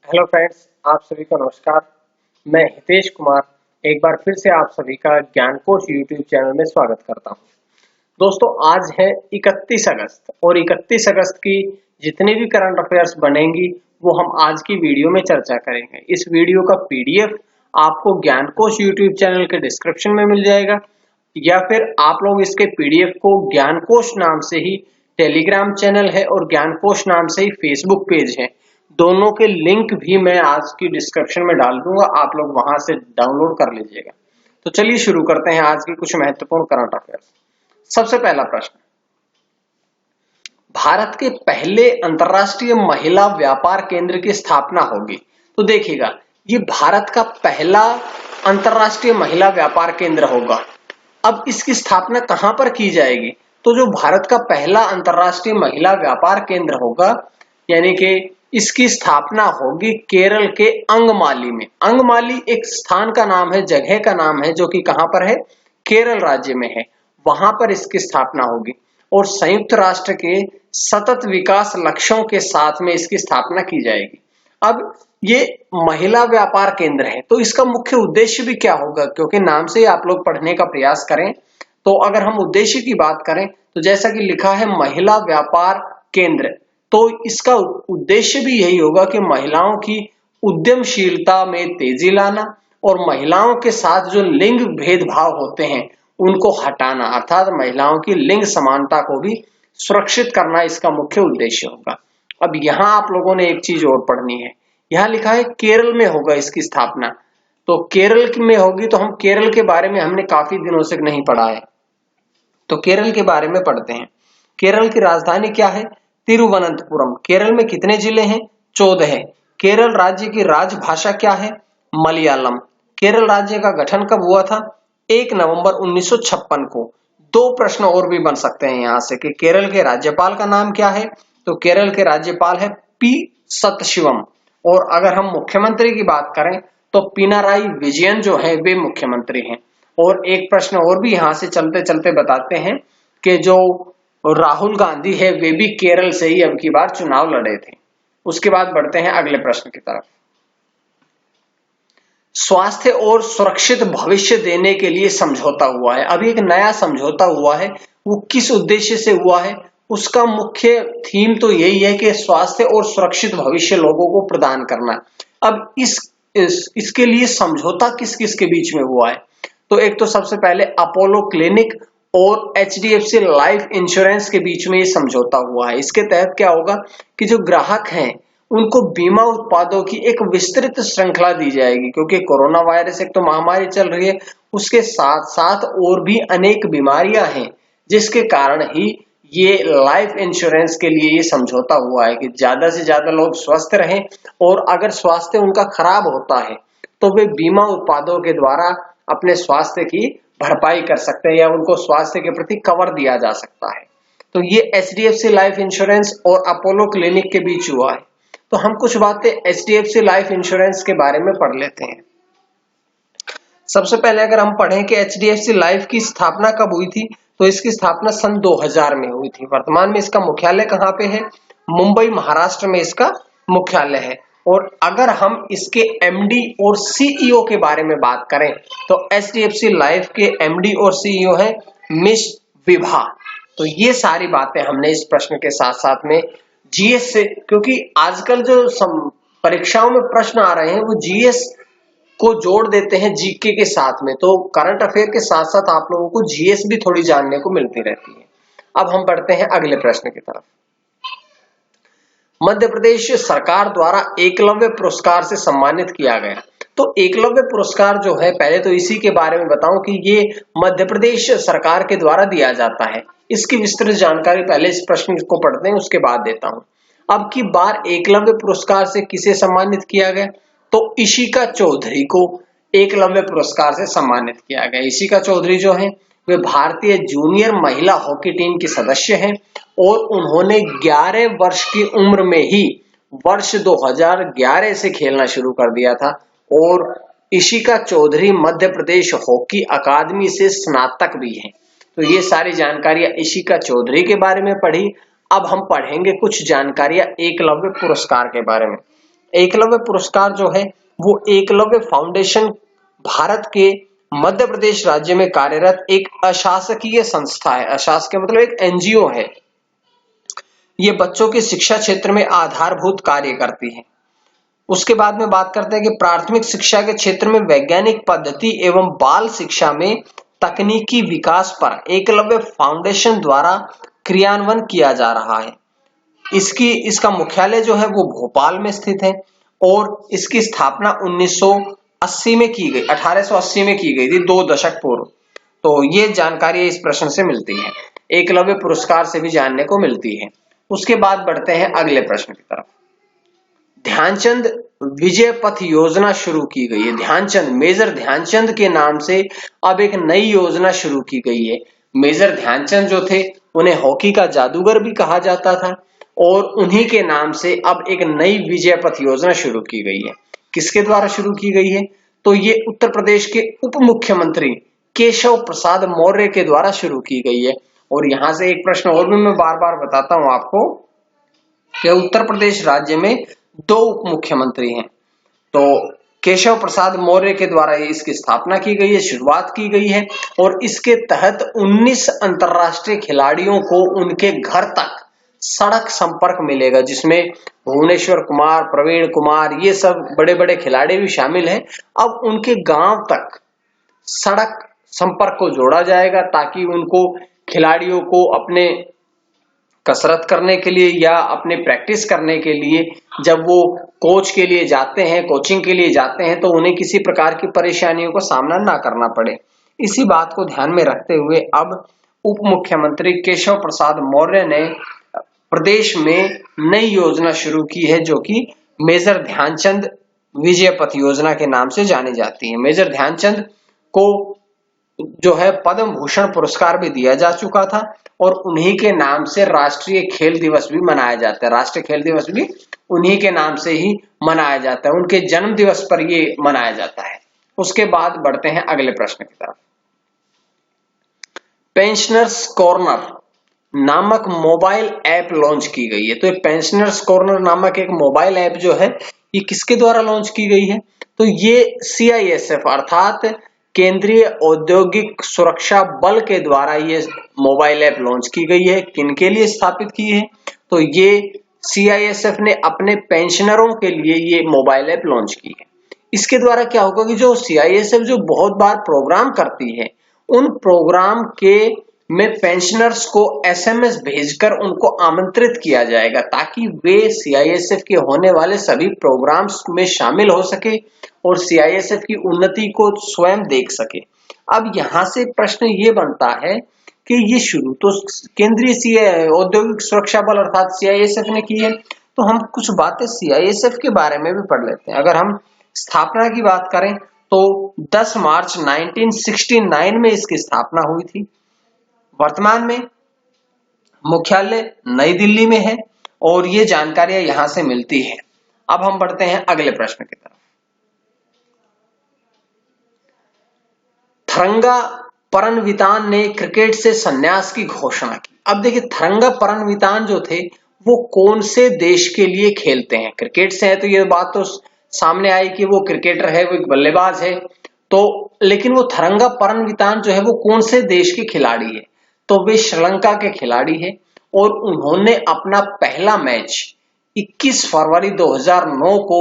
Hello friends, आप सभी को नमस्कार। मैं हितेश कुमार एक बार फिर से आप सभी का ज्ञानकोश यूट्यूब चैनल में स्वागत करता हूं। दोस्तों, आज है 31 अगस्त और 31 अगस्त की जितनी भी करंट अफेयर्स बनेंगी वो हम आज की वीडियो में चर्चा करेंगे। इस वीडियो का पीडीएफ आपको ज्ञानकोश यूट्यूब चैनल के डिस्क्रिप्शन में मिल जाएगा या फिर आप लोग इसके पीडीएफ को ज्ञानकोश नाम से ही टेलीग्राम चैनल है और ज्ञानकोश नाम से ही फेसबुक पेज है, दोनों के लिंक भी मैं आज की डिस्क्रिप्शन में डाल दूंगा, आप लोग वहां से डाउनलोड कर लीजिएगा। तो चलिए शुरू करते हैं आज की कुछ महत्वपूर्ण करंट अफेयर्स। सबसे पहला प्रश्न, भारत के पहले अंतरराष्ट्रीय महिला व्यापार केंद्र की स्थापना होगी। तो देखिएगा, ये भारत का पहला अंतरराष्ट्रीय महिला व्यापार केंद्र होगा। अब इसकी स्थापना कहां पर की जाएगी? तो जो भारत का पहला अंतरराष्ट्रीय महिला व्यापार केंद्र होगा, यानी कि इसकी स्थापना होगी केरल के अंगमाली में। अंगमाली एक स्थान का नाम है, जगह का नाम है, जो कि कहां पर है? केरल राज्य में है। वहां पर इसकी स्थापना होगी और संयुक्त राष्ट्र के सतत विकास लक्ष्यों के साथ में इसकी स्थापना की जाएगी। अब ये महिला व्यापार केंद्र है, तो इसका मुख्य उद्देश्य भी क्या होगा? क्योंकि नाम से ही आप लोग पढ़ने का प्रयास करें, तो अगर हम उद्देश्य की बात करें तो जैसा कि लिखा है महिला व्यापार केंद्र, तो इसका उद्देश्य भी यही होगा कि महिलाओं की उद्यमशीलता में तेजी लाना और महिलाओं के साथ जो लिंग भेदभाव होते हैं उनको हटाना, अर्थात महिलाओं की लिंग समानता को भी सुरक्षित करना इसका मुख्य उद्देश्य होगा। अब यहाँ आप लोगों ने एक चीज और पढ़नी है, यहाँ लिखा है केरल में होगा इसकी स्थापना। तो केरल में होगी, तो हम केरल के बारे में हमने काफी दिनों से नहीं पढ़ा है, तो केरल के बारे में पढ़ते हैं। केरल की राजधानी क्या है? तिरुवनंतपुरम। केरल में कितने जिले हैं? 14 है। केरल राज्य की राजभाषा क्या है? मलयालम। केरल राज्य का गठन कब हुआ था? 1 नवंबर 1956 को। दो प्रश्न और भी बन सकते हैं यहां से कि केरल के राज्यपाल का नाम क्या है? तो केरल के राज्यपाल है पी सतशिवम। और अगर हम मुख्यमंत्री की बात करें तो पिनाराई विजयन जो है वे मुख्यमंत्री हैं। और एक प्रश्न और भी यहां से चलते चलते बताते हैं कि जो राहुल गांधी है वे भी केरल से ही अब की बार चुनाव लड़े थे। उसके बाद बढ़ते हैं अगले प्रश्न की तरफ। स्वास्थ्य और सुरक्षित भविष्य देने के लिए समझौता हुआ है। अभी एक नया समझौता हुआ है, वो किस उद्देश्य से हुआ है? उसका मुख्य थीम तो यही है कि स्वास्थ्य और सुरक्षित भविष्य लोगों को प्रदान करना। अब इसके लिए समझौता किस किस के बीच में हुआ है? तो एक तो सबसे पहले अपोलो क्लिनिक और एचडीएफसी लाइफ इंश्योरेंस के बीच में ये समझौता हुआ है। इसके तहत क्या होगा कि जो ग्राहक हैं उनको बीमा उत्पादों की एक विस्तृत श्रृंखला दी जाएगी, क्योंकि कोरोना वायरस एक तो महामारी चल रही है, उसके साथ साथ और भी अनेक बीमारियां हैं, जिसके कारण ही ये लाइफ इंश्योरेंस के लिए ये समझौता हुआ है कि ज्यादा से ज्यादा लोग स्वस्थ रहें और अगर स्वास्थ्य उनका खराब होता है तो वे बीमा उत्पादों के द्वारा अपने स्वास्थ्य की भरपाई कर सकते हैं या उनको स्वास्थ्य के प्रति कवर दिया जा सकता है। तो ये एचडीएफसी लाइफ इंश्योरेंस और अपोलो क्लिनिक के बीच हुआ है। तो हम कुछ बातें एचडीएफसी लाइफ इंश्योरेंस के बारे में पढ़ लेते हैं। सबसे पहले अगर हम पढ़ें कि एचडीएफसी लाइफ की स्थापना कब हुई थी, तो इसकी स्थापना सन 2000 में हुई थी। वर्तमान में इसका मुख्यालय कहाँ पे है? मुंबई, महाराष्ट्र में इसका मुख्यालय है। और अगर हम इसके एमडी और सीईओ के बारे में बात करें तो एचडीएफसी लाइफ के एमडी और सीईओ है मिस विभा। तो ये सारी बातें हमने इस प्रश्न के साथ साथ में जीएस से, क्योंकि आजकल जो परीक्षाओं में प्रश्न आ रहे हैं वो जीएस को जोड़ देते हैं जीके के साथ में, तो करंट अफेयर के साथ साथ आप लोगों को जीएस भी थोड़ी जानने को मिलती रहती है। अब हम बढ़ते हैं अगले प्रश्न की तरफ। मध्य प्रदेश सरकार द्वारा एकलव्य पुरस्कार से सम्मानित किया गया। तो एकलव्य पुरस्कार जो है, पहले तो इसी के बारे में बताऊं कि ये मध्य प्रदेश सरकार के द्वारा दिया जाता है। इसकी विस्तृत जानकारी पहले इस प्रश्न को पढ़ते हैं, उसके बाद देता हूं। अब की बार एकलव्य पुरस्कार से किसे सम्मानित किया गया? तो इशिका चौधरी को एकलव्य पुरस्कार से सम्मानित किया गया। इशिका चौधरी जो है वे भारतीय जूनियर महिला हॉकी टीम के सदस्य हैं और उन्होंने 11 वर्ष की उम्र में ही वर्ष 2011 से खेलना शुरू कर दिया था। और इशिका चौधरी मध्य प्रदेश हॉकी अकादमी से स्नातक भी हैं। तो ये सारी जानकारियां इशिका चौधरी के बारे में पढ़ी। अब हम पढ़ेंगे कुछ जानकारियां एकलव्य पुरस्कार के बारे में। एकलव्य पुरस्कार जो है वो एकलव्य फाउंडेशन भारत के मध्य प्रदेश राज्य में कार्यरत एक अशासकीय संस्था है। अशासकीय मतलब एक एनजीओ है। ये बच्चों की शिक्षा क्षेत्र में आधारभूत कार्य करती है। उसके बाद में बात करते हैं कि प्राथमिक शिक्षा के क्षेत्र में वैज्ञानिक पद्धति एवं बाल शिक्षा में तकनीकी विकास पर एकलव्य फाउंडेशन द्वारा क्रियान्वयन किया जा रहा है। इसका मुख्यालय जो है वो भोपाल में स्थित है और इसकी स्थापना 1980 में की गई, 1880 में की गई थी, 2 दशक पूर्व। तो ये जानकारी इस प्रश्न से मिलती है, एकलव्य पुरस्कार से भी जानने को मिलती है। उसके बाद बढ़ते हैं अगले प्रश्न की तरफ। ध्यानचंद विजय पथ योजना शुरू की गई है। ध्यानचंद, मेजर ध्यानचंद के नाम से अब एक नई योजना शुरू की गई है। मेजर ध्यानचंद जो थे उन्हें हॉकी का जादूगर भी कहा जाता था और उन्हीं के नाम से अब एक नई विजय पथ योजना शुरू की गई है। किसके द्वारा शुरू की गई है? तो ये उत्तर प्रदेश के उप मुख्यमंत्री केशव प्रसाद मौर्य के द्वारा शुरू की गई है। और यहां से एक प्रश्न और भी मैं बार बार बताता हूं आपको कि उत्तर प्रदेश राज्य में 2 उप मुख्यमंत्री हैं। तो केशव प्रसाद मौर्य के द्वारा इसकी स्थापना की गई है, शुरुआत की गई है और इसके तहत 19 अंतरराष्ट्रीय खिलाड़ियों को उनके घर तक सड़क संपर्क मिलेगा, जिसमें भुवनेश्वर कुमार, प्रवीण कुमार, ये सब बड़े बड़े खिलाड़ी भी शामिल हैं। अब उनके गांव तक सड़क संपर्क को जोड़ा जाएगा ताकि उनको, खिलाड़ियों को अपने कसरत करने के लिए या अपने प्रैक्टिस करने के लिए जब वो कोच के लिए जाते हैं, कोचिंग के लिए जाते हैं, तो उन्हें किसी प्रकार की परेशानियों का सामना ना करना पड़े। इसी बात को ध्यान में रखते हुए अब उप मुख्यमंत्री केशव प्रसाद मौर्य ने प्रदेश में नई योजना शुरू की है जो कि मेजर ध्यानचंद विजय पथ योजना के नाम से जानी जाती है। मेजर ध्यानचंद को जो है पद्म भूषण पुरस्कार भी दिया जा चुका था और उन्हीं के नाम से राष्ट्रीय खेल दिवस भी मनाया जाता है। राष्ट्रीय खेल दिवस भी उन्हीं के नाम से ही मनाया जाता है, उनके जन्म दिवस पर ये मनाया जाता है। उसके बाद बढ़ते हैं अगले प्रश्न की तरफ। पेंशनर्स कॉर्नर नामक मोबाइल ऐप लॉन्च की गई है। तो पेंशनर्स कॉर्नर नामक एक मोबाइल ऐप जो है ये किसके द्वारा लॉन्च की गई है? तो ये CISF अर्थात केंद्रीय औद्योगिक सुरक्षा बल के द्वारा ये मोबाइल ऐप लॉन्च की गई है। किनके लिए स्थापित की है? तो ये CISF ने अपने पेंशनरों के लिए ये मोबाइल ऐप लॉन्च की है। इसके द्वारा क्या होगा कि जो CISF जो बहुत बार प्रोग्राम करती है, उन प्रोग्राम के में पेंशनर्स को SMS भेजकर उनको आमंत्रित किया जाएगा ताकि वे CISF के होने वाले सभी प्रोग्राम्स में शामिल हो सके और CISF की उन्नति को स्वयं देख सके। अब यहां से प्रश्न ये बनता है कि ये शुरू तो केंद्रीय औद्योगिक सुरक्षा बल अर्थात CISF ने की है, तो हम कुछ बातें CISF के बारे में भी पढ़ लेते हैं। अगर हम स्थापना की बात करें तो 10 मार्च 1969 में इसकी स्थापना हुई थी। वर्तमान में मुख्यालय नई दिल्ली में है और ये जानकारियां यहां से मिलती है। अब हम बढ़ते हैं अगले प्रश्न की तरफ। थरंगा परनवितान ने क्रिकेट से संन्यास की घोषणा की। अब देखिए, थरंगा परनवितान जो थे वो कौन से देश के लिए खेलते हैं? क्रिकेट से है तो ये बात तो सामने आई कि वो क्रिकेटर है, वो एक बल्लेबाज है। तो लेकिन वो थरंगा परनवितान जो है वो कौन से देश के खिलाड़ी है? तो वे श्रीलंका के खिलाड़ी हैं और उन्होंने अपना पहला मैच 21 फरवरी 2009 को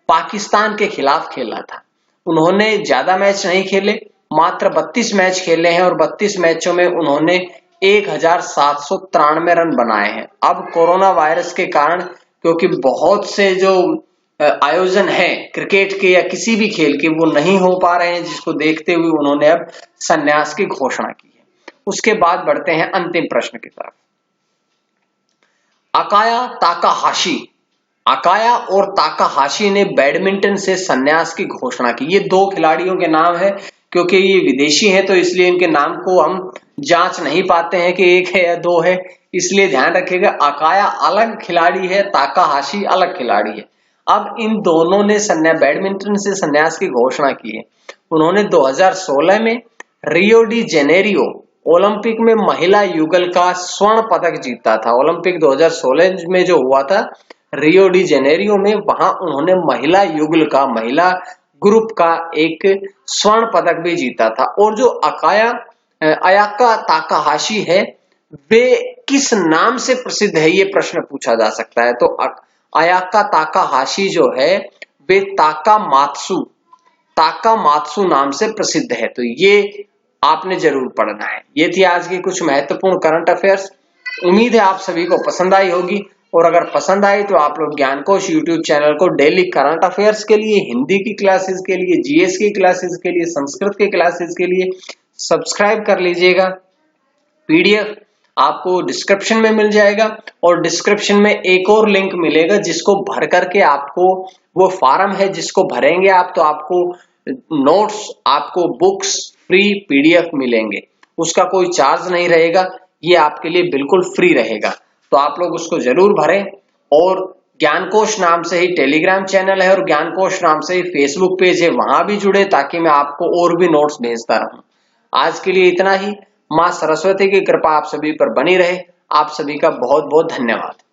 पाकिस्तान के खिलाफ खेला था। उन्होंने ज्यादा मैच नहीं खेले, मात्र 32 मैच खेले हैं और 32 मैचों में उन्होंने 1793 रन बनाए हैं। अब कोरोना वायरस के कारण, क्योंकि बहुत से जो आयोजन है क्रिकेट के या किसी भी खेल के वो नहीं हो पा रहे हैं, जिसको देखते हुए उन्होंने अब संन्यास की घोषणा की है। उसके बाद बढ़ते हैं अंतिम प्रश्न की तरफ। अकाया ताकाहाशी, अकाया और ताकाहाशी ने बैडमिंटन से संन्यास की घोषणा की। ये 2 खिलाड़ियों के नाम है, क्योंकि ये विदेशी हैं तो इसलिए इनके नाम को हम जांच नहीं पाते हैं कि 1 है या 2 है, इसलिए ध्यान रखिएगा अकाया अलग खिलाड़ी है, ताकाहाशी अलग खिलाड़ी है। अब इन दोनों ने बैडमिंटन से संन्यास की घोषणा की है। उन्होंने 2016 में रियो डी जेनेरियो ओलंपिक में महिला युगल का स्वर्ण पदक जीता था। ओलंपिक 2016 में जो हुआ था रियो डी जेनेरियो में, वहां उन्होंने महिला युगल का, महिला ग्रुप का एक स्वर्ण पदक भी जीता था। और जो अयाका ताकाहाशी है, वे किस नाम से प्रसिद्ध है, ये प्रश्न पूछा जा सकता है। तो अयाका ताकाहाशी जो है वे ताकामात्सु नाम से प्रसिद्ध है। तो ये आपने जरूर पढ़ना है। ये थी आज की कुछ महत्वपूर्ण करंट अफेयर्स। उम्मीद है आप सभी को पसंद आई होगी, और अगर पसंद आई तो आप लोग ज्ञानकोश यूट्यूब चैनल को डेली करंट अफेयर्स के लिए, हिंदी की क्लासेस के लिए, जीएस की क्लासेस के लिए, संस्कृत की क्लासेस के लिए सब्सक्राइब कर लीजिएगा। पीडीएफ आपको डिस्क्रिप्शन में मिल जाएगा, और डिस्क्रिप्शन में एक और लिंक मिलेगा जिसको भर करके आपको, वो फॉर्म है जिसको भरेंगे आप, तो आपको नोट्स, आपको बुक्स फ्री पीडीएफ मिलेंगे। उसका कोई चार्ज नहीं रहेगा, ये आपके लिए बिल्कुल फ्री रहेगा। तो आप लोग उसको जरूर भरें। और ज्ञानकोश नाम से ही टेलीग्राम चैनल है, और ज्ञानकोश नाम से ही फेसबुक पेज है, वहां भी जुड़े, ताकि मैं आपको और भी नोट्स भेजता रहूं। आज के लिए इतना ही। मां सरस्वती की कृपा आप सभी पर बनी रहे। आप सभी का बहुत बहुत धन्यवाद।